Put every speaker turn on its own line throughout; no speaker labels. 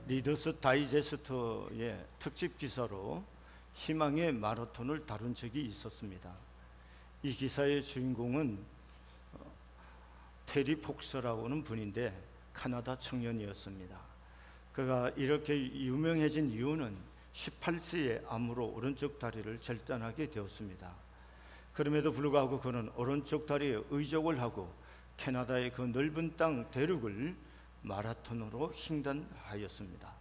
리더스 다이제스트의 특집 기사로 희망의 마라톤을 다룬 적이 있었습니다. 이 기사의 주인공은 테리 폭스라고는 분인데 카나다 청년이었습니다. 그가 이렇게 유명해진 이유는 18세에 암으로 오른쪽 다리를 절단하게 되었습니다. 그럼에도 불구하고 그는 오른쪽 다리에 의족을 하고 캐나다의 그 넓은 땅 대륙을 마라톤으로 횡단하였습니다.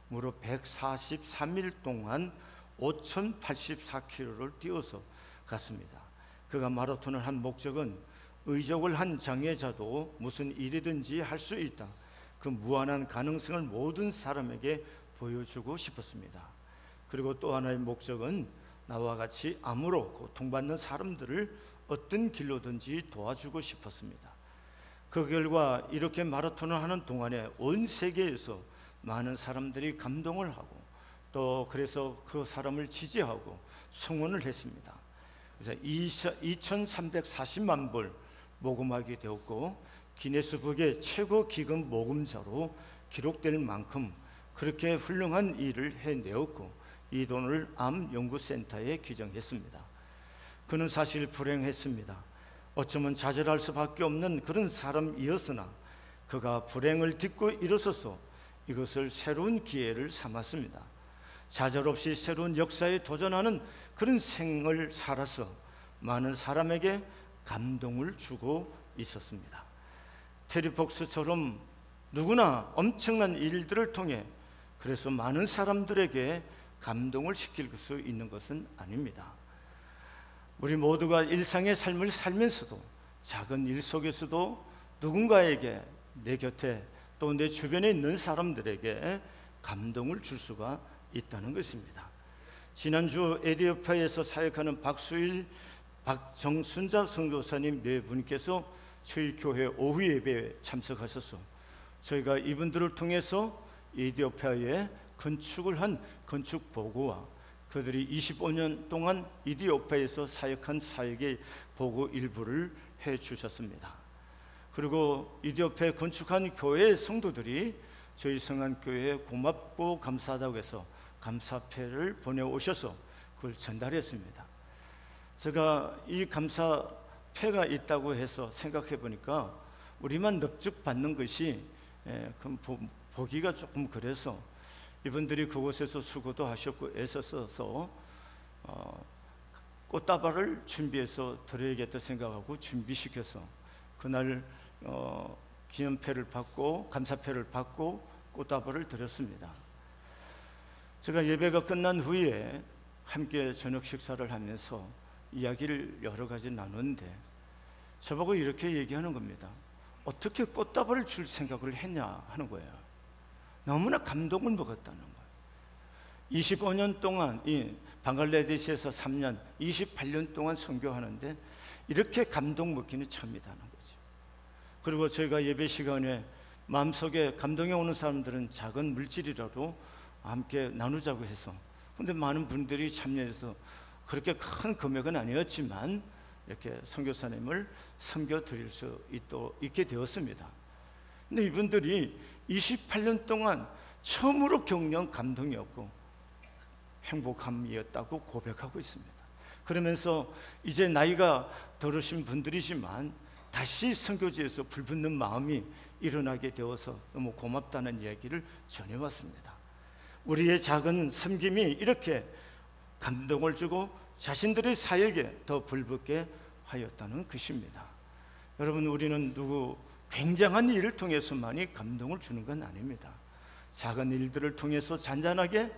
무려 143일 동안 5,084km를 뛰어서 갔습니다. 그가 마라톤을 한 목적은 의족을 한 장애자도 무슨 일이든지 할 수 있다, 그 무한한 가능성을 모든 사람에게 보여주고 싶었습니다. 그리고 또 하나의 목적은 나와 같이 암으로 고통받는 사람들을 어떤 길로든지 도와주고 싶었습니다. 그 결과 이렇게 마라톤을 하는 동안에 온 세계에서 많은 사람들이 감동을 하고 또 그래서 그 사람을 지지하고 성원을 했습니다. 그래서 2,340만 불 모금하게 되었고 기네스북의 최고 기금 모금자로 기록될 만큼 그렇게 훌륭한 일을 해내었고 이 돈을 암 연구센터에 기증했습니다. 그는 사실 불행했습니다. 어쩌면 좌절할 수밖에 없는 그런 사람이었으나 그가 불행을 딛고 일어서서 이것을 새로운 기회를 삼았습니다. 좌절 없이 새로운 역사에 도전하는 그런 생을 살아서 많은 사람에게 감동을 주고 있었습니다. 테리 폭스처럼 누구나 엄청난 일들을 통해 그래서 많은 사람들에게 감동을 시킬 수 있는 것은 아닙니다. 우리 모두가 일상의 삶을 살면서도 작은 일 속에서도 누군가에게, 내 곁에 또 내 주변에 있는 사람들에게 감동을 줄 수가 있다는 것입니다. 지난주 에티오피아에서 사역하는 박수일, 박정순자 선교사님 네 분께서 저희 교회 오후 예배에 참석하셔서 저희가 이분들을 통해서 에티오피아에 건축을 한 건축 보고와 그들이 25년 동안 이디오피아에서 사역한 사역의 보고 일부를 해주셨습니다. 그리고 이디오피아에 건축한 교회의 성도들이 저희 성안교회에 고맙고 감사하다고 해서 감사패를 보내오셔서 그걸 전달했습니다. 제가 이 감사패가 있다고 해서 생각해 보니까 우리만 넙죽 받는 것이 보기가 조금 그래서 이분들이 그곳에서 수고도 하셨고 애써서 꽃다발을 준비해서 드려야겠다 생각하고 준비시켜서 그날 기념패를 받고 감사패를 받고 꽃다발을 드렸습니다. 제가 예배가 끝난 후에 함께 저녁 식사를 하면서 이야기를 여러 가지 나누는데 저보고 이렇게 얘기하는 겁니다. 어떻게 꽃다발을 줄 생각을 했냐 하는 거예요. 너무나 감동을 먹었다는 거예요. 25년 동안 이 방글라데시에서 3년, 28년 동안 선교하는데 이렇게 감동 먹기는 처음이라는 거죠. 그리고 저희가 예배 시간에 마음속에 감동이 오는 사람들은 작은 물질이라도 함께 나누자고 해서 근데 많은 분들이 참여해서 그렇게 큰 금액은 아니었지만 이렇게 선교사님을 섬겨드릴 수 있게 되었습니다. 근데 이분들이 28년 동안 처음으로 겪는 감동이었고 행복함이었다고 고백하고 있습니다. 그러면서 이제 나이가 들으신 분들이지만 다시 선교지에서 불붙는 마음이 일어나게 되어서 너무 고맙다는 이야기를 전해왔습니다. 우리의 작은 섬김이 이렇게 감동을 주고 자신들의 사역에 더 불붙게 하였다는 것입니다. 여러분, 우리는 굉장한 일을 통해서만이 감동을 주는 건 아닙니다. 작은 일들을 통해서 잔잔하게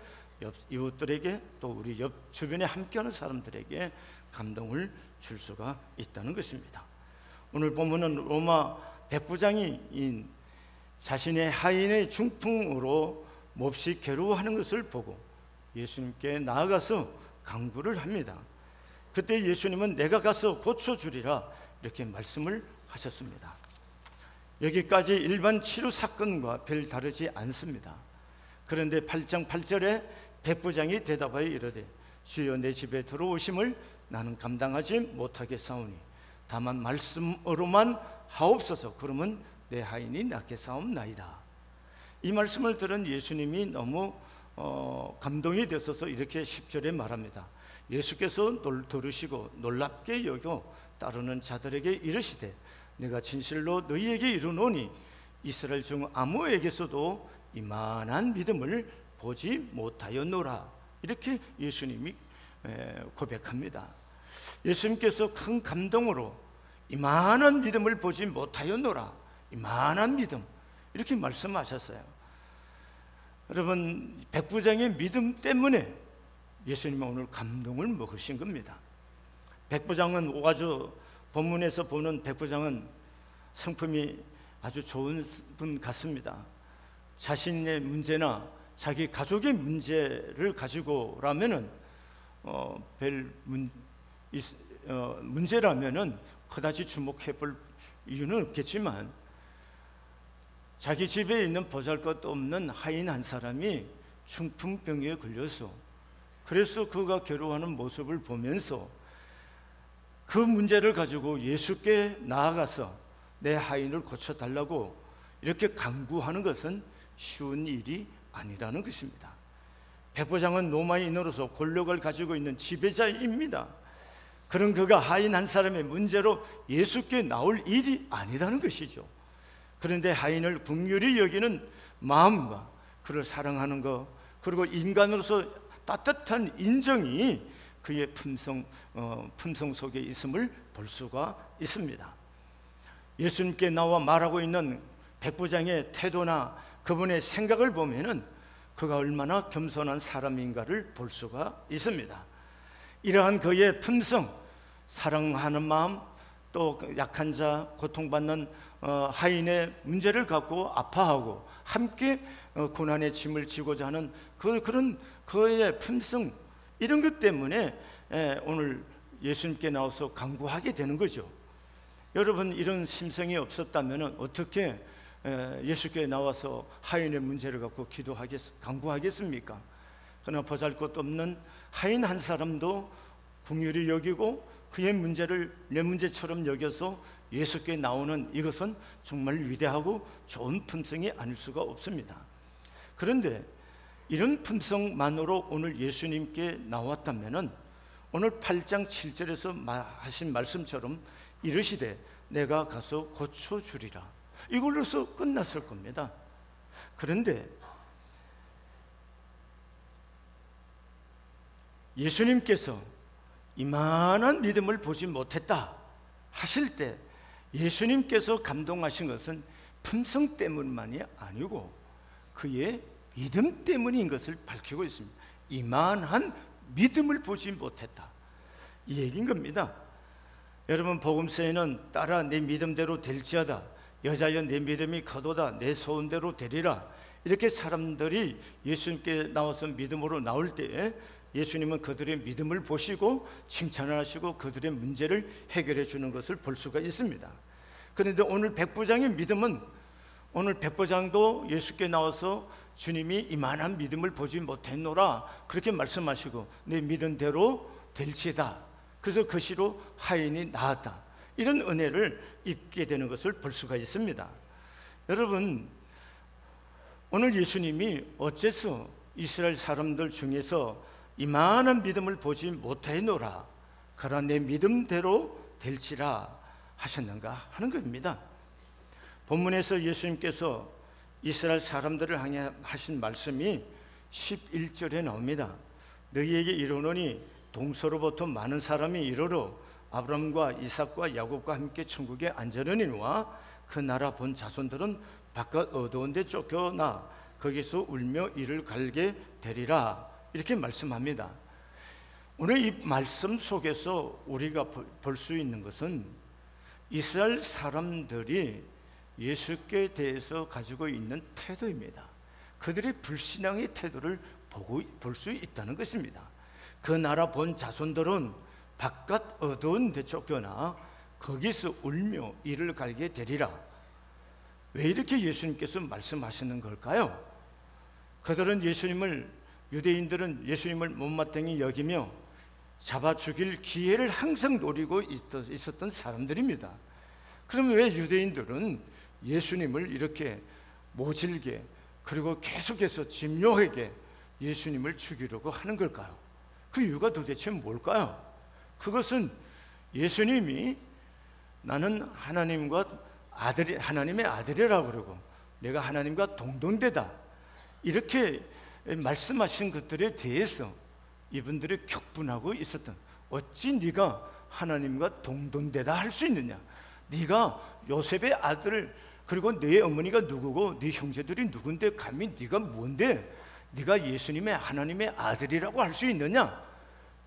이웃들에게 또 우리 옆 주변에 함께하는 사람들에게 감동을 줄 수가 있다는 것입니다. 오늘 본문은 로마 백부장이 자신의 하인의 중풍으로 몹시 괴로워하는 것을 보고 예수님께 나아가서 간구를 합니다. 그때 예수님은 내가 가서 고쳐주리라 이렇게 말씀을 하셨습니다. 여기까지 일반 치료 사건과 별 다르지 않습니다. 그런데 8장 8절에 백부장이 대답하여 이르되 주여 내 집에 들어오심을 나는 감당하지 못하겠사오니 다만 말씀으로만 하옵소서. 그러면 내 하인이 낫겠사옵나이다. 이 말씀을 들은 예수님이 너무 감동이 되셔서 이렇게 10절에 말합니다. 예수께서 들으시고 놀랍게 여겨 따르는 자들에게 이르시되 내가 진실로 너희에게 이르노니 이스라엘 중 아무에게서도 이만한 믿음을 보지 못하였노라. 이렇게 예수님이 고백합니다. 예수님께서 큰 감동으로 이만한 믿음을 보지 못하였노라, 이만한 믿음, 이렇게 말씀하셨어요. 여러분, 백부장의 믿음 때문에 예수님은 오늘 감동을 먹으신 겁니다. 백부장은 오가주 본문에서 보는 백부장은 성품이 아주 좋은 분 같습니다. 자신의 문제나 자기 가족의 문제를 가지고라면은 문제라면은 그다지 주목해 볼 이유는 없겠지만, 자기 집에 있는 보잘것없는 하인 한 사람이 중풍병에 걸려서, 그래서 그가 괴로워하는 모습을 보면서 그 문제를 가지고 예수께 나아가서 내 하인을 고쳐달라고 이렇게 간구하는 것은 쉬운 일이 아니라는 것입니다. 백부장은 로마인으로서 권력을 가지고 있는 지배자입니다. 그런 그가 하인 한 사람의 문제로 예수께 나올 일이 아니라는 것이죠. 그런데 하인을 긍휼히 여기는 마음과 그를 사랑하는 것, 그리고 인간으로서 따뜻한 인정이 그의 품성 속에 있음을 볼 수가 있습니다. 예수님께 나와 말하고 있는 백부장의 태도나 그분의 생각을 보면은 그가 얼마나 겸손한 사람인가를 볼 수가 있습니다. 이러한 그의 품성, 사랑하는 마음, 또 약한 자, 고통받는 하인의 문제를 갖고 아파하고 함께 고난의 짐을 지고자 하는 그런 그의 품성, 이런 것 때문에 오늘 예수님께 나와서 간구하게 되는 거죠. 여러분, 이런 심성이 없었다면 어떻게 예수께 나와서 하인의 문제를 갖고 간구하겠습니까? 그러나 보잘것없는 하인 한 사람도 긍휼히 여기고 그의 문제를 내 문제처럼 여겨서 예수께 나오는 이것은 정말 위대하고 좋은 품성이 아닐 수가 없습니다. 그런데 이런 품성만으로 오늘 예수님께 나왔다면 오늘 8장 7절에서 하신 말씀처럼 이르시되 내가 가서 고쳐주리라, 이걸로서 끝났을 겁니다. 그런데 예수님께서 이만한 믿음을 보지 못했다 하실 때 예수님께서 감동하신 것은 품성 때문만이 아니고 그의 믿음 때문인 것을 밝히고 있습니다. 이만한 믿음을 보지 못했다, 이 얘기인 겁니다. 여러분, 복음서에는 따라 내 믿음대로 될지어다, 여자여 내 믿음이 커도다, 내 소원대로 되리라, 이렇게 사람들이 예수님께 나와서 믿음으로 나올 때 예수님은 그들의 믿음을 보시고 칭찬을 하시고 그들의 문제를 해결해 주는 것을 볼 수가 있습니다. 그런데 오늘 백부장의 믿음은, 오늘 백부장도 예수께 나와서 주님이 이만한 믿음을 보지 못했노라 그렇게 말씀하시고 내 믿음대로 될지다, 그래서 그 시로 하인이 나았다, 이런 은혜를 입게 되는 것을 볼 수가 있습니다. 여러분, 오늘 예수님이 어째서 이스라엘 사람들 중에서 이만한 믿음을 보지 못하노라, 그러나 내 믿음대로 될지라 하셨는가 하는 겁니다. 본문에서 예수님께서 이스라엘 사람들을 향해 하신 말씀이 11절에 나옵니다. 너희에게 이르노니 동서로부터 많은 사람이 이르러 아브라함과 이삭과 야곱과 함께 천국에 앉으려니와 그 나라 본 자손들은 바깥 어두운 데 쫓겨나 거기서 울며 이를 갈게 되리라, 이렇게 말씀합니다. 오늘 이 말씀 속에서 우리가 볼 수 있는 것은 이스라엘 사람들이 예수께 대해서 가지고 있는 태도입니다. 그들의 불신앙의 태도를 볼 수 있다는 것입니다. 그 나라 본 자손들은 바깥 어두운 데 쫓겨나 거기서 울며 이를 갈게 되리라. 왜 이렇게 예수님께서 말씀하시는 걸까요? 그들은 유대인들은 예수님을 못마땅히 여기며 잡아 죽일 기회를 항상 노리고 있었던 사람들입니다. 그러면 왜 유대인들은 예수님을 이렇게 모질게 그리고 계속해서 진료에게 예수님을 죽이려고 하는 걸까요? 그 이유가 도대체 뭘까요? 그것은 예수님이 나는 하나님의 아들이라고 그러고 내가 하나님과 동등되다 이렇게 말씀하신 것들에 대해서 이분들이 격분하고 있었던, 어찌 네가 하나님과 동등되다 할 수 있느냐? 네가 요셉의 아들, 그리고 네 어머니가 누구고 네 형제들이 누군데 감히 네가 뭔데 네가 예수님의 하나님의 아들이라고 할 수 있느냐?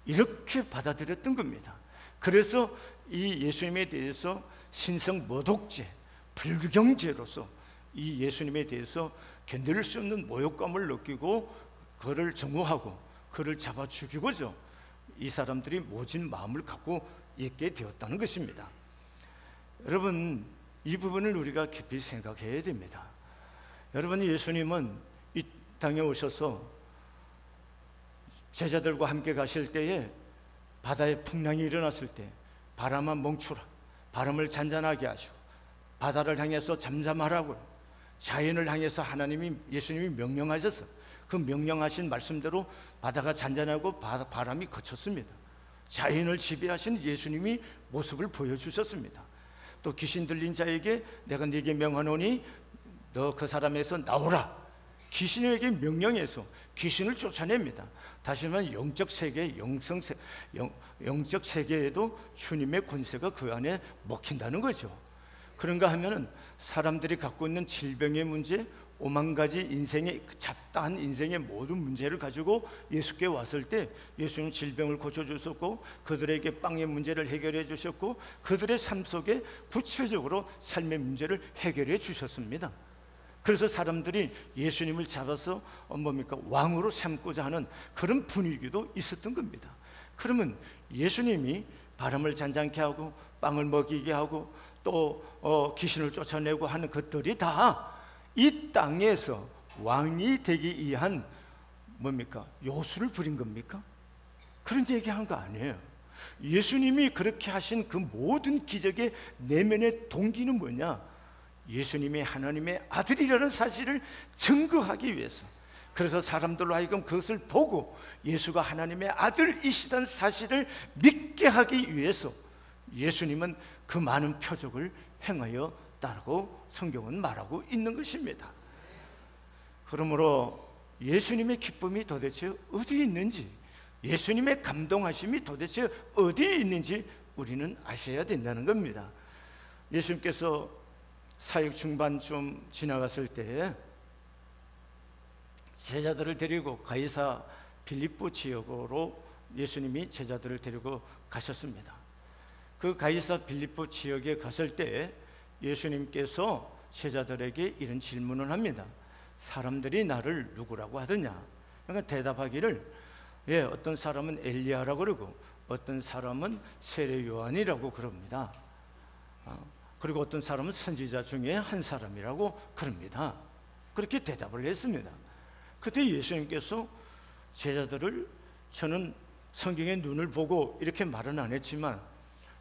이렇게 받아들였던 겁니다. 그래서 이 예수님에 대해서 신성 모독죄, 불경죄로서 이 예수님에 대해서 견딜 수 없는 모욕감을 느끼고 그를 정오하고 그를 잡아 죽이고죠, 이 사람들이 모진 마음을 갖고 있게 되었다는 것입니다. 여러분, 이 부분을 우리가 깊이 생각해야 됩니다. 여러분, 예수님은 이 땅에 오셔서 제자들과 함께 가실 때에 바다에 풍랑이 일어났을 때 바람아 멈추라, 바람을 잔잔하게 하시고 바다를 향해서 잠잠하라고 자연을 향해서 예수님이 명령하셔서 그 명령하신 말씀대로 바다가 잔잔하고 바람이 그쳤습니다. 자연을 지배하신 예수님이 모습을 보여주셨습니다. 또 귀신 들린 자에게 내가 네게 명하노니 너 그 사람에서 나오라, 귀신에게 명령해서 귀신을 쫓아냅니다. 다시 말하면 영적 세계에도 주님의 권세가 그 안에 먹힌다는 거죠. 그런가 하면은 사람들이 갖고 있는 질병의 문제, 5만 가지 인생의 잡다한 인생의 모든 문제를 가지고 예수께 왔을 때 예수님은 질병을 고쳐주셨고 그들에게 빵의 문제를 해결해 주셨고 그들의 삶 속에 구체적으로 삶의 문제를 해결해 주셨습니다. 그래서 사람들이 예수님을 잡아서 왕으로 삼고자 하는 그런 분위기도 있었던 겁니다. 그러면 예수님이 바람을 잔잔케 하고 빵을 먹이게 하고 또 귀신을 쫓아내고 하는 것들이 다 이 땅에서 왕이 되기 위한 요술을 부린 겁니까? 그런 얘기한 거 아니에요. 예수님이 그렇게 하신 그 모든 기적의 내면의 동기는 뭐냐? 예수님이 하나님의 아들이라는 사실을 증거하기 위해서, 그래서 사람들로 하여금 그것을 보고 예수가 하나님의 아들이시다는 사실을 믿게 하기 위해서 예수님은 그 많은 표적을 행하였다고 성경은 말하고 있는 것입니다. 그러므로 예수님의 기쁨이 도대체 어디에 있는지, 예수님의 감동하심이 도대체 어디에 있는지 우리는 아셔야 된다는 겁니다. 예수님께서 사역 중반쯤 지나갔을 때 제자들을 데리고 가이사 빌립보 지역으로 예수님이 제자들을 데리고 가셨습니다. 그 가이사 빌립보 지역에 갔을 때 예수님께서 제자들에게 이런 질문을 합니다. 사람들이 나를 누구라고 하더냐? 그러니까 대답하기를 어떤 사람은 엘리야라고 그러고 어떤 사람은 세례 요한이라고 그럽니다. 그리고 어떤 사람은 선지자 중에 한 사람이라고 그럽니다. 그렇게 대답을 했습니다. 그때 예수님께서 제자들을, 저는 성경의 눈을 보고 이렇게 말은 안 했지만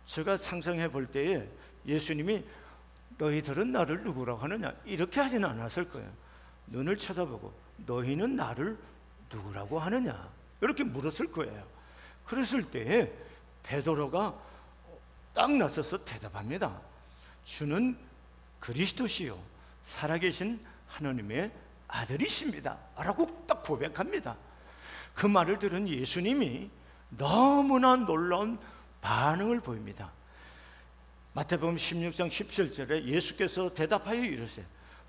제가 상상해 볼 때에 예수님이 너희들은 나를 누구라고 하느냐 이렇게 하지는 않았을 거예요. 눈을 쳐다보고 너희는 나를 누구라고 하느냐 이렇게 물었을 거예요. 그랬을 때에 베드로가 딱 나서서 대답합니다. 주는 그리스도시요 살아계신 하나님의 아들이십니다 라고 딱 고백합니다. 그 말을 들은 예수님이 너무나 놀라운 반응을 보입니다. 마태복음 16장 17절에 예수께서 대답하여 이르시되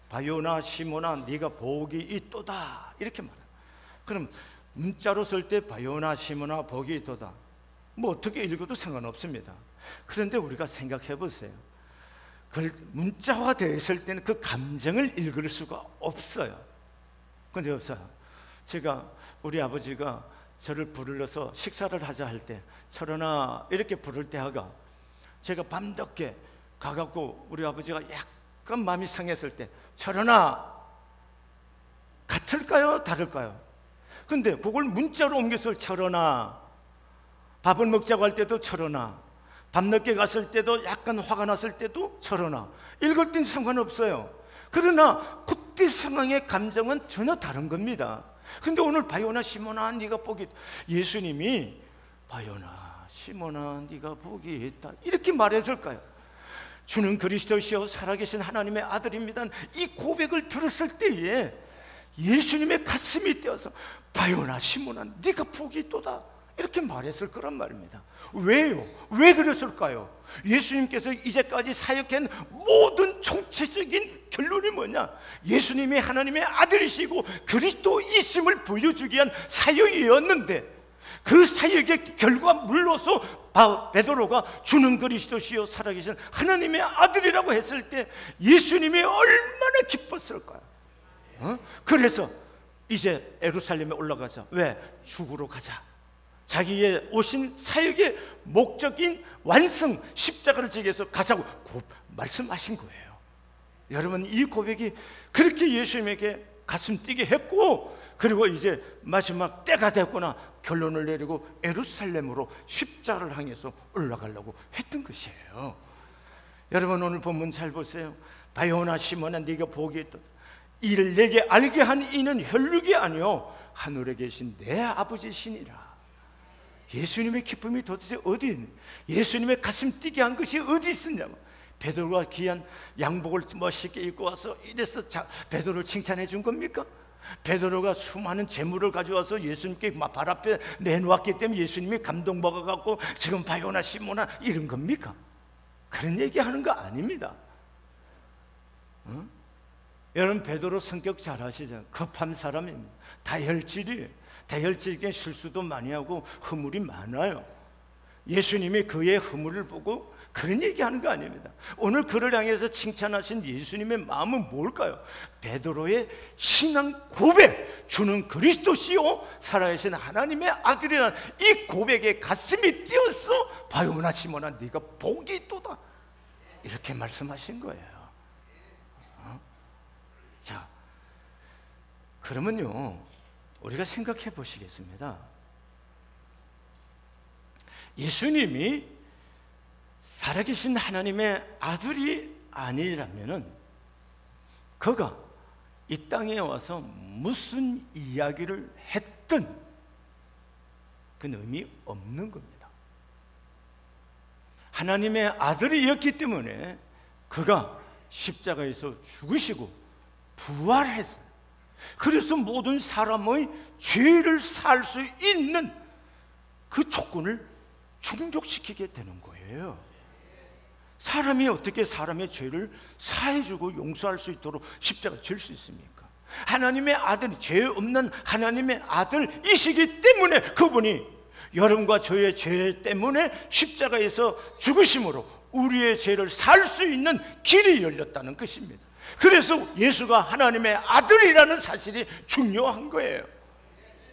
바요나 시몬아 네가 복이 있도다 이렇게 말해요. 그럼 문자로 쓸 때 바요나 시몬아 복이 있도다 뭐 어떻게 읽어도 상관없습니다. 그런데 우리가 생각해 보세요. 그걸 문자화 되어 있을 때는 그 감정을 읽을 수가 없어요. 근데 없어요. 제가 우리 아버지가 저를 불러서 식사를 하자 할 때 철원아 이렇게 부를 때 하가 제가 밤늦게 가갖고 우리 아버지가 약간 마음이 상했을 때 철원아 같을까요? 다를까요? 근데 그걸 문자로 옮겨서 철원아 밥을 먹자고 할 때도 철원아 밤늦게 갔을 때도 약간 화가 났을 때도 철원아 읽을 땐 상관없어요. 그러나 그때 그때 상황의 감정은 전혀 다른 겁니다. 근데 오늘 바요나 시몬아 네가 복이, 예수님이 바요나 시몬아 네가 복이 있다 이렇게 말했을까요? 주는 그리스도시요 살아계신 하나님의 아들입니다. 이 고백을 들었을 때에 예수님의 가슴이 뛰어서 바요나 시몬아 네가 복이 있도다 이렇게 말했을 거란 말입니다. 왜요? 왜 그랬을까요? 예수님께서 이제까지 사역한 모든 총체적인 결론이 뭐냐? 예수님이 하나님의 아들이시고 그리스도이심을 보여주기 위한 사역이었는데, 그 사역의 결과물로서 베드로가 주는 그리스도시요 살아계신 하나님의 아들이라고 했을 때 예수님이 얼마나 기뻤을까요? 그래서 이제 예루살렘에 올라가자. 왜? 죽으러 가자. 자기의 오신 사역의 목적인 완성, 십자가를 지기 위해서 가자고 말씀하신 거예요. 여러분, 이 고백이 그렇게 예수님에게 가슴 뛰게 했고, 그리고 이제 마지막 때가 됐구나 결론을 내리고 예루살렘으로 십자가를 향해서 올라가려고 했던 것이에요. 여러분, 오늘 본문 잘 보세요. 바요나 시몬아 네가 복이 있다. 이를 내게 알게 한 이는 혈육이 아니요 하늘에 계신 내 아버지시니라. 예수님의 기쁨이 도대체 어디 있니? 예수님의 가슴 뛰게 한 것이 어디 있었냐고. 베드로가 귀한 양복을 멋있게 입고 와서 이래서 베드로를 칭찬해 준 겁니까? 베드로가 수많은 재물을 가져와서 예수님께 발 앞에 내놓았기 때문에 예수님이 감동받아갖고 지금 바요나 시몬아 이런 겁니까? 그런 얘기하는 거 아닙니다. 여러분, 베드로 성격 잘 아시죠? 급한 사람입니다. 다혈질이에요. 다혈질에 실수도 많이 하고 허물이 많아요. 예수님이 그의 허물을 보고 그런 얘기하는 거 아닙니다. 오늘 그를 향해서 칭찬하신 예수님의 마음은 뭘까요? 베드로의 신앙 고백, 주는 그리스도시요 살아계신 하나님의 아들이라는 이 고백에 가슴이 뛰어서 바요나 시몬아 네가 복이 있도다 이렇게 말씀하신 거예요. 자, 그러면요 우리가 생각해 보시겠습니다. 예수님이 살아계신 하나님의 아들이 아니라면은 그가 이 땅에 와서 무슨 이야기를 했든 그건 의미 없는 겁니다. 하나님의 아들이었기 때문에 그가 십자가에서 죽으시고 부활했어요. 그래서 모든 사람의 죄를 살 수 있는 그 조건을 충족시키게 되는 거예요. 사람이 어떻게 사람의 죄를 사해주고 용서할 수 있도록 십자가 질 수 있습니까? 하나님의 아들이, 죄 없는 하나님의 아들이시기 때문에 그분이 여러분과 저의 죄 때문에 십자가에서 죽으심으로 우리의 죄를 살 수 있는 길이 열렸다는 것입니다. 그래서 예수가 하나님의 아들이라는 사실이 중요한 거예요.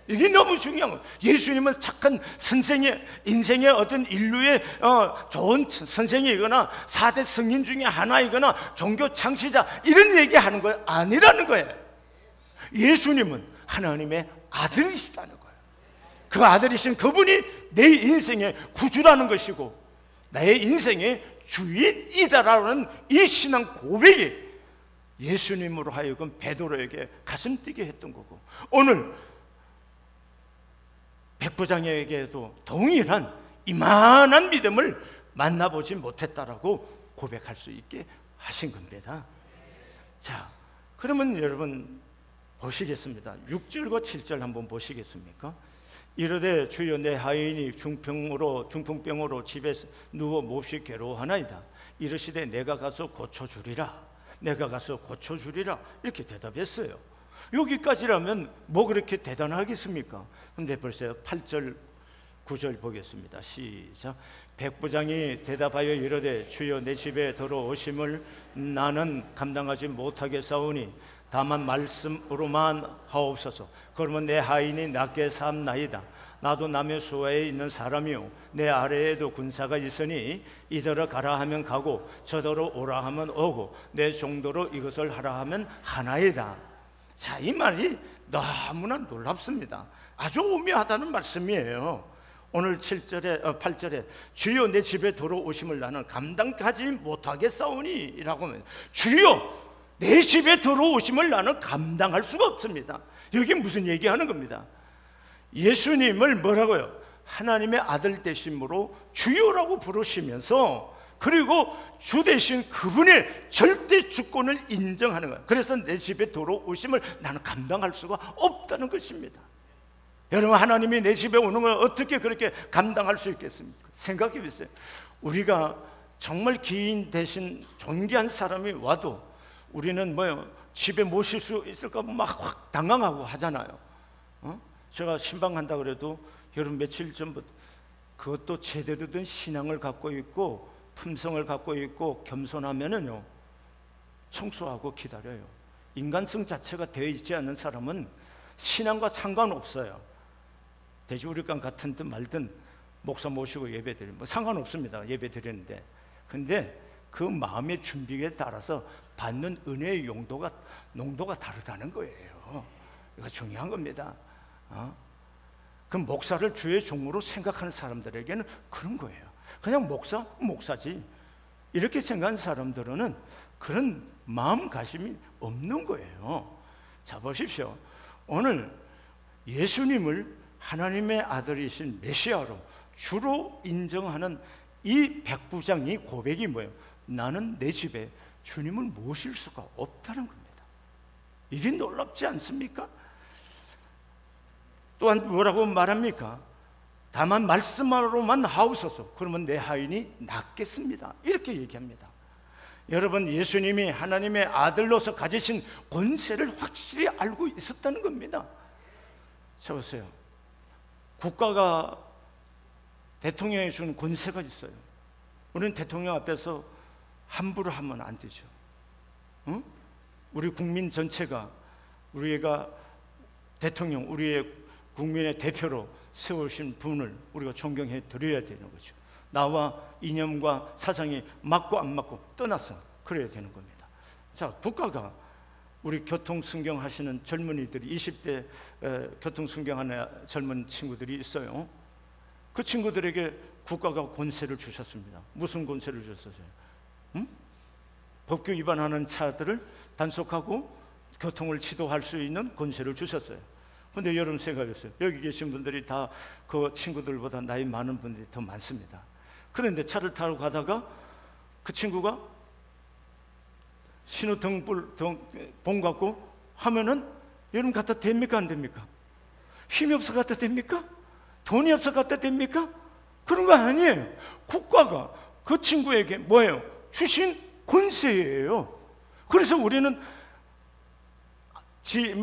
이게 너무 중요한 거예요. 예수님은 착한 선생의 인생의 어떤 인류의 좋은 선생이거나 4대 성인 중에 하나이거나 종교 창시자 이런 얘기하는 거 아니라는 거예요. 예수님은 하나님의 아들이시다는 거예요. 그 아들이신 그분이 내 인생의 구주라는 것이고 나의 인생의 주인이다라는 이 신앙 고백이 예수님으로 하여금 베드로에게 가슴 뛰게 했던 거고, 오늘 백부장에게도 동일한 이만한 믿음을 만나보지 못했다라고 고백할 수 있게 하신 겁니다. 자, 그러면 여러분 보시겠습니다. 6절과 7절 한번 보시겠습니까? 이르되 주여 내 하인이 중풍병으로 집에 누워 몹시 괴로워하나이다. 이르시되 내가 가서 고쳐주리라. 내가 가서 고쳐주리라 이렇게 대답했어요. 여기까지라면 뭐 그렇게 대단하겠습니까? 근데 벌써 8절 9절 보겠습니다. 시작. 백부장이 대답하여 이르되 주여 내 집에 들어오심을 나는 감당하지 못하겠사오니 다만 말씀으로만 하옵소서. 그러면 내 하인이 낫게 삼나이다. 나도 남의 수하에 있는 사람이요 내 아래에도 군사가 있으니 이더러 가라 하면 가고 저더러 오라 하면 오고 내 정도로 이것을 하라 하면 하나이다. 자, 이 말이 너무나 놀랍습니다. 아주 오묘하다는 말씀이에요. 오늘 8절에 주여 내 집에 들어오심을 나는 감당하지 못하겠사오니 라고 하면 주여 내 집에 들어오심을 나는 감당할 수가 없습니다. 여기 무슨 얘기하는 겁니다? 예수님을 뭐라고요? 하나님의 아들 되심으로 주요라고 부르시면서, 그리고 주 대신 그분의 절대 주권을 인정하는 거예요. 그래서 내 집에 들어오심을 나는 감당할 수가 없다는 것입니다. 여러분, 하나님이 내 집에 오는 걸 어떻게 그렇게 감당할 수 있겠습니까? 생각해 보세요. 우리가 정말 기인 대신 존귀한 사람이 와도 우리는 집에 모실 수 있을까 막 확 당황하고 하잖아요. 제가 신방한다 그래도 여러분, 며칠 전부터 그것도 제대로 된 신앙을 갖고 있고 품성을 갖고 있고 겸손하면은요, 청소하고 기다려요. 인간성 자체가 되어 있지 않는 사람은 신앙과 상관없어요. 돼지우리관 같은 듯 말든 목사 모시고 예배드리면 상관없습니다. 예배 드리는데. 근데 그 마음의 준비에 따라서 받는 은혜의 농도가 다르다는 거예요. 이거 중요한 겁니다. 그 목사를 주의 종으로 생각하는 사람들에게는 그런 거예요. 그냥 목사지 이렇게 생각하는 사람들은 그런 마음가짐이 없는 거예요. 자, 보십시오. 오늘 예수님을 하나님의 아들이신 메시아로 주로 인정하는 이 백부장이 고백이 뭐예요? 나는 내 집에 주님을 모실 수가 없다는 겁니다. 이게 놀랍지 않습니까? 또한 뭐라고 말합니까? 다만 말씀으로만 하옵소서, 그러면 내 하인이 낫겠습니다. 이렇게 얘기합니다. 여러분, 예수님이 하나님의 아들로서 가지신 권세를 확실히 알고 있었다는 겁니다. 자, 보세요. 국가가 대통령이 주는 권세가 있어요. 우리는 대통령 앞에서 함부로 하면 안 되죠. 우리 국민 전체가 우리가 대통령, 우리의 국민의 대표로 세우신 분을 우리가 존경해 드려야 되는 거죠. 나와 이념과 사상이 맞고 안 맞고 떠나서 그래야 되는 겁니다. 자, 국가가 우리 교통순경 하시는 젊은이들이 20대 교통순경하는 젊은 친구들이 있어요. 그 친구들에게 국가가 권세를 주셨습니다. 무슨 권세를 주셨어요? 법규 위반하는 차들을 단속하고 교통을 지도할 수 있는 권세를 주셨어요. 근데 여러분 생각했어요. 여기 계신 분들이 다 그 친구들보다 나이 많은 분들이 더 많습니다. 그런데 차를 타고 가다가 그 친구가 신호등 봉 갖고 하면은 여러분 갖다 됩니까 안 됩니까? 힘이 없어 갖다 됩니까? 돈이 없어 갖다 됩니까? 그런 거 아니에요. 국가가 그 친구에게 뭐예요? 주신 권세예요. 그래서 우리는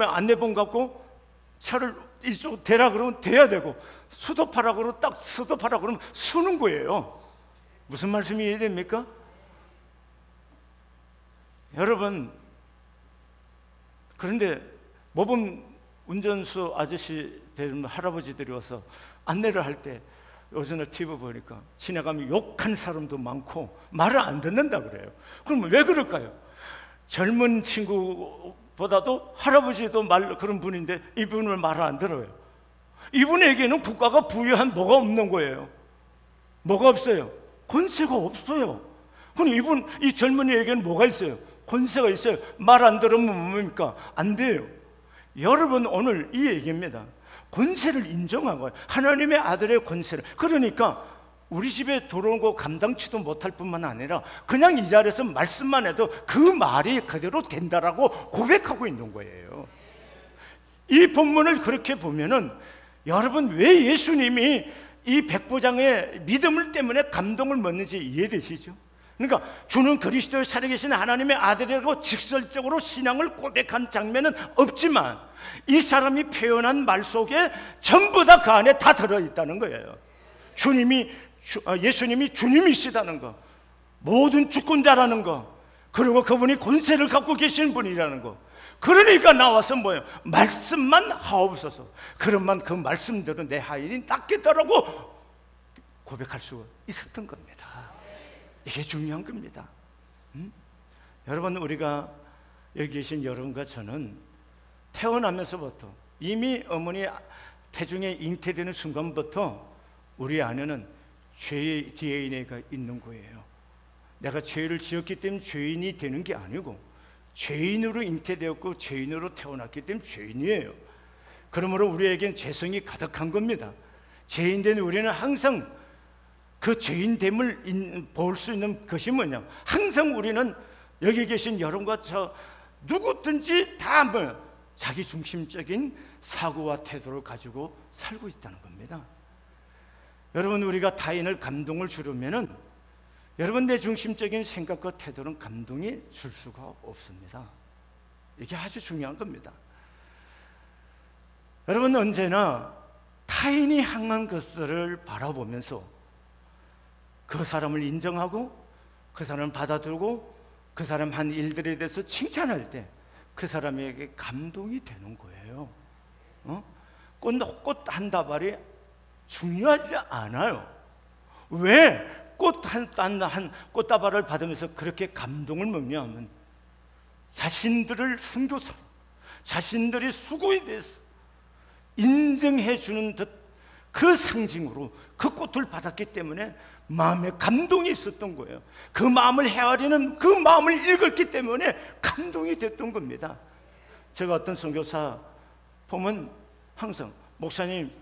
안내봉 갖고 차를 이쪽 대라 그러면 대야 되고, 수도파라 그러면 딱 수도파라 그러면 서는 거예요. 무슨 말씀이 이해됩니까? 여러분, 그런데 모범 운전수 아저씨 되는 할아버지들이 와서 안내를 할 때 요즘에 TV 보니까 지나가면 욕하는 사람도 많고 말을 안 듣는다 그래요. 그럼 왜 그럴까요? 젊은 친구보다도 할아버지도 그런 분인데 이분을 말을 안 들어요. 이분에게는 국가가 부여한 뭐가 없는 거예요. 뭐가 없어요? 권세가 없어요. 그럼 이 젊은이에게는 뭐가 있어요? 권세가 있어요. 말 안 들으면 뭡니까? 안 돼요. 여러분, 오늘 이 얘기입니다. 권세를 인정하고 하나님의 아들의 권세를, 그러니까 우리 집에 들어온 거 감당치도 못할 뿐만 아니라 그냥 이 자리에서 말씀만 해도 그 말이 그대로 된다라고 고백하고 있는 거예요. 이 본문을 그렇게 보면은 여러분, 왜 예수님이 이 백부장의 믿음을 때문에 감동을 먹는지 이해되시죠? 그러니까 주는 그리스도의 살아계신 하나님의 아들이라고 직설적으로 신앙을 고백한 장면은 없지만 이 사람이 표현한 말 속에 전부 다 그 안에 다 들어있다는 거예요. 예수님이 주님이시다는 거, 모든 주권자라는 거, 그리고 그분이 권세를 갖고 계신 분이라는 거. 그러니까 나와서 뭐예요? 말씀만 하옵소서, 그러면 그 말씀대로 내 하인이 낫겠다라고 고백할 수 있었던 겁니다. 이게 중요한 겁니다. 여러분, 우리가 여기 계신 여러분과 저는 태어나면서부터 이미 어머니 태중에 잉태되는 순간부터 우리 안에는 죄의 DNA가 있는 거예요. 내가 죄를 지었기 때문에 죄인이 되는 게 아니고 죄인으로 잉태되었고 죄인으로 태어났기 때문에 죄인이에요. 그러므로 우리에겐 죄성이 가득한 겁니다. 죄인된 우리는 항상 그 죄인됨을 볼 수 있는 것이 뭐냐, 항상 우리는 여기 계신 여러분과 저 누구든지 다 자기 중심적인 사고와 태도를 가지고 살고 있다는 겁니다. 여러분, 우리가 타인을 감동을 주려면은 여러분 내 중심적인 생각과 태도는 감동이 줄 수가 없습니다. 이게 아주 중요한 겁니다. 여러분, 언제나 타인이 향한 것들을 바라보면서 그 사람을 인정하고 그 사람을 받아들고 그 사람 한 일들에 대해서 칭찬할 때 그 사람에게 감동이 되는 거예요. 꽃 한 다발이 중요하지 않아요. 왜 한 꽃다발을 받으면서 그렇게 감동을 먹냐 하면 자신들을 선교사로, 자신들이 수고에 대해서 인정해 주는 듯 그 상징으로 그 꽃을 받았기 때문에 마음에 감동이 있었던 거예요. 그 마음을 헤아리는 그 마음을 읽었기 때문에 감동이 됐던 겁니다. 제가 어떤 선교사 보면 항상, 목사님,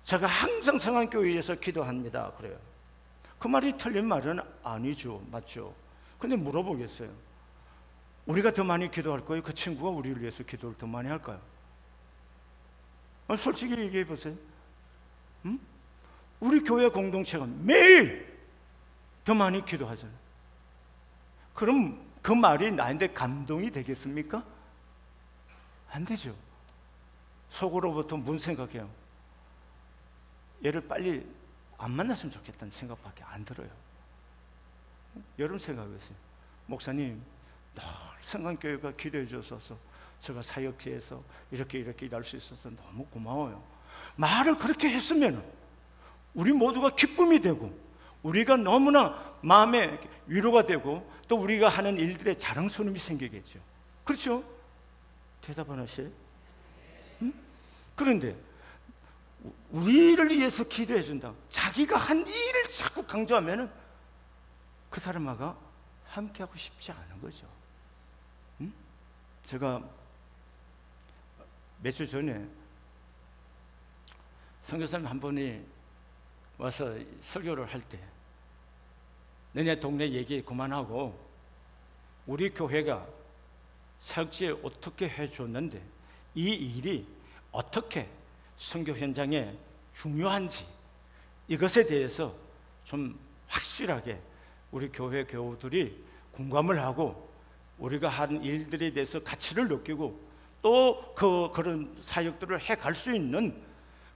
제가 항상 성안교회에서 기도합니다 그래요. 그 말이 틀린 말은 아니죠. 맞죠? 근데 물어보겠어요. 우리가 더 많이 기도할 거예요? 그 친구가 우리를 위해서 기도를 더 많이 할까요? 솔직히 얘기해 보세요. 우리 교회 공동체가 매일 더 많이 기도하잖아요. 그럼 그 말이 나한테 감동이 되겠습니까? 안 되죠. 속으로부터 무슨 생각해요? 얘를 빨리 안 만났으면 좋겠다는 생각밖에 안 들어요. 여러분 생각해보세요. 목사님, 늘 성강교회가 기도해 주셔서 제가 사역지에서 이렇게 일할 수 있어서 너무 고마워요. 말을 그렇게 했으면 우리 모두가 기쁨이 되고 우리가 너무나 마음에 위로가 되고 또 우리가 하는 일들에 자랑스러움이 생기겠죠. 그렇죠? 대답 안 하세요? 그런데 우리를 위해서 기도해 준다, 자기가 한 일을 자꾸 강조하면은 그 사람하고 함께하고 싶지 않은 거죠. 제가 몇 주 전에 선교사님 한 분이 와서 설교를 할 때 너네 동네 얘기 그만하고 우리 교회가 사역지에 어떻게 해줬는데 이 일이 어떻게 선교 현장에 중요한지 이것에 대해서 좀 확실하게 우리 교회 교우들이 공감을 하고 우리가 한 일들에 대해서 가치를 느끼고 또 그런 사역들을 해갈 수 있는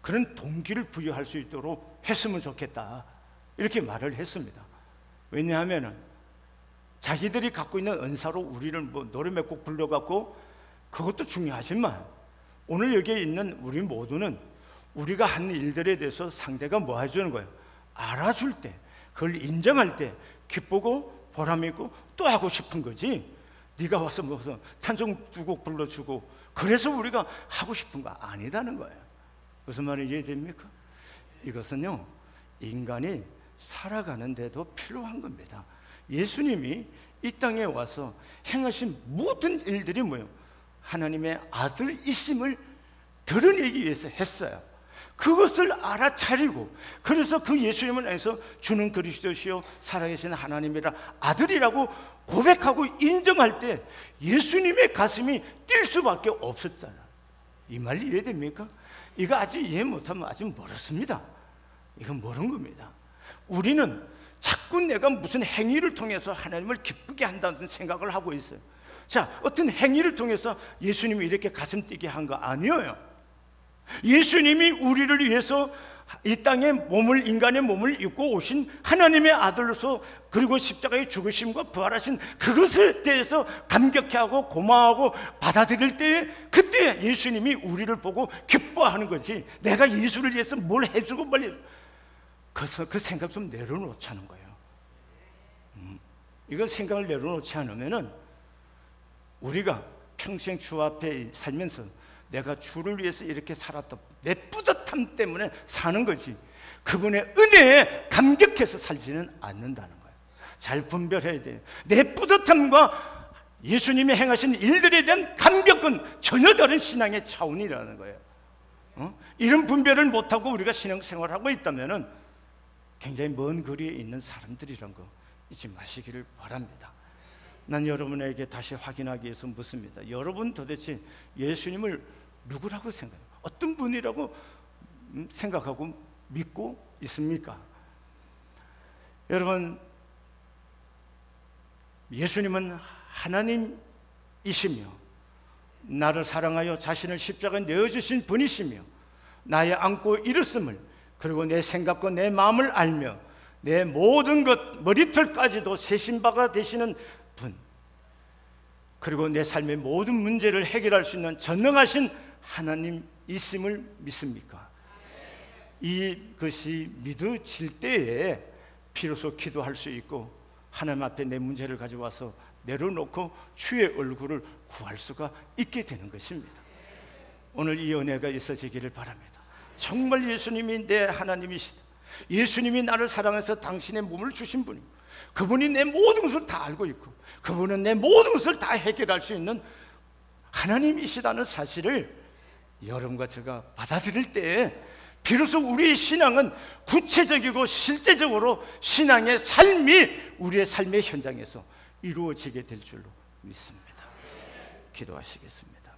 그런 동기를 부여할 수 있도록 했으면 좋겠다, 이렇게 말을 했습니다. 왜냐하면 자기들이 갖고 있는 은사로 우리를 노래 몇 곡 불러갖고 그것도 중요하지만 오늘 여기에 있는 우리 모두는 우리가 한 일들에 대해서 상대가 뭐 해주는 거예요? 알아줄 때, 그걸 인정할 때 기쁘고 보람있고 또 하고 싶은 거지, 네가 와서 무슨 찬송 두 곡 불러주고 그래서 우리가 하고 싶은 거 아니다는 거예요. 무슨 말이 이해됩니까? 이것은요, 인간이 살아가는데도 필요한 겁니다. 예수님이 이 땅에 와서 행하신 모든 일들이 뭐예요? 하나님의 아들이심을 드러내기 위해서 했어요. 그것을 알아차리고, 그래서 그 예수님을 통해서 주는 그리스도시요 살아계신 하나님이라 아들이라고 고백하고 인정할 때 예수님의 가슴이 뛸 수밖에 없었잖아. 이 말 이해됩니까? 이거 아직 이해 못하면 아직 멀었습니다. 이건 멀은 겁니다. 우리는 자꾸 내가 무슨 행위를 통해서 하나님을 기쁘게 한다는 생각을 하고 있어요. 자, 어떤 행위를 통해서 예수님이 이렇게 가슴 뛰게 한 거 아니에요. 예수님이 우리를 위해서 이 땅에 인간의 몸을 입고 오신 하나님의 아들로서, 그리고 십자가의 죽으심과 부활하신 그것에 대해서 감격해하고 고마워하고 받아들일 때, 그때 예수님이 우리를 보고 기뻐하는 거지, 내가 예수를 위해서 뭘 해주고 그 생각 좀 내려놓자는 거예요. 이거 생각을 내려놓지 않으면은 우리가 평생 주 앞에 살면서 내가 주를 위해서 이렇게 살았다, 내 뿌듯함 때문에 사는 거지 그분의 은혜에 감격해서 살지는 않는다는 거예요. 잘 분별해야 돼요. 내 뿌듯함과 예수님이 행하신 일들에 대한 감격은 전혀 다른 신앙의 차원이라는 거예요. 이런 분별을 못하고 우리가 신앙생활을 하고 있다면 굉장히 먼 거리에 있는 사람들이란 거 잊지 마시기를 바랍니다. 난 여러분에게 다시 확인하기 위해서 묻습니다. 여러분 도대체 예수님을 누구라고 생각해요? 어떤 분이라고 생각하고 믿고 있습니까? 여러분, 예수님은 하나님이시며 나를 사랑하여 자신을 십자가에 내어주신 분이시며 나의 안고 일었음을, 그리고 내 생각과 내 마음을 알며 내 모든 것 머리털까지도 세신 바가 되시는 분, 그리고 내 삶의 모든 문제를 해결할 수 있는 전능하신 하나님이심을 믿습니까? 이것이 믿어질 때에 비로소 기도할 수 있고 하나님 앞에 내 문제를 가져와서 내려놓고 주의 얼굴을 구할 수가 있게 되는 것입니다. 오늘 이 은혜가 있어지기를 바랍니다. 정말 예수님이 내 하나님이시다, 예수님이 나를 사랑해서 당신의 몸을 주신 분이고 그분이 내 모든 것을 다 알고 있고 그분은 내 모든 것을 다 해결할 수 있는 하나님이시다는 사실을 여러분과 제가 받아들일 때에 비로소 우리의 신앙은 구체적이고 실제적으로 신앙의 삶이 우리의 삶의 현장에서 이루어지게 될 줄로 믿습니다. 기도하시겠습니다.